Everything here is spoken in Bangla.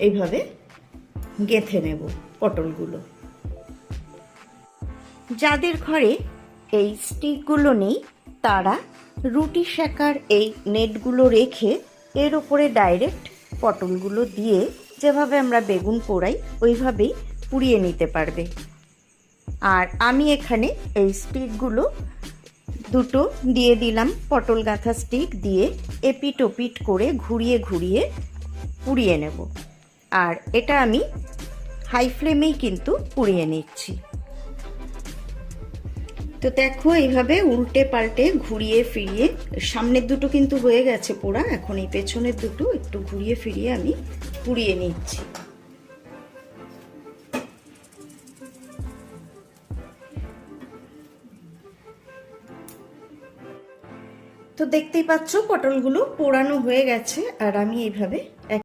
এইভাবে গেঁথে নেব পটলগুলো। যাদের ঘরে এই স্টিকগুলো নেই তারা রুটি সেকার এই নেটগুলো রেখে এর ওপরে ডাইরেক্ট পটলগুলো দিয়ে যেভাবে আমরা বেগুন পোড়াই ওইভাবেই পুড়িয়ে নিতে পারবে। আর আমি এখানে এই স্টিকগুলো দুটো দিয়ে দিলাম, পটল গাঁথা স্টিক দিয়ে এপিট ওপিট করে ঘুরিয়ে ঘুরিয়ে পুড়িয়ে নেব। আর এটা আমি হাই ফ্লেমেই কিন্তু পুড়িয়ে নিচ্ছি। তো দেখো এইভাবে উল্টে পাল্টে ঘুরিয়ে ফিরিয়ে, সামনের দুটো কিন্তু হয়ে গেছে পোড়া, এখন এই পেছনের দুটো একটু ঘুরিয়ে ফিরিয়ে আমি পুড়িয়ে নিচ্ছি। তো দেখতেই পাচ্ছ পটলগুলো পোড়ানো হয়ে গেছে আর আমি এইভাবে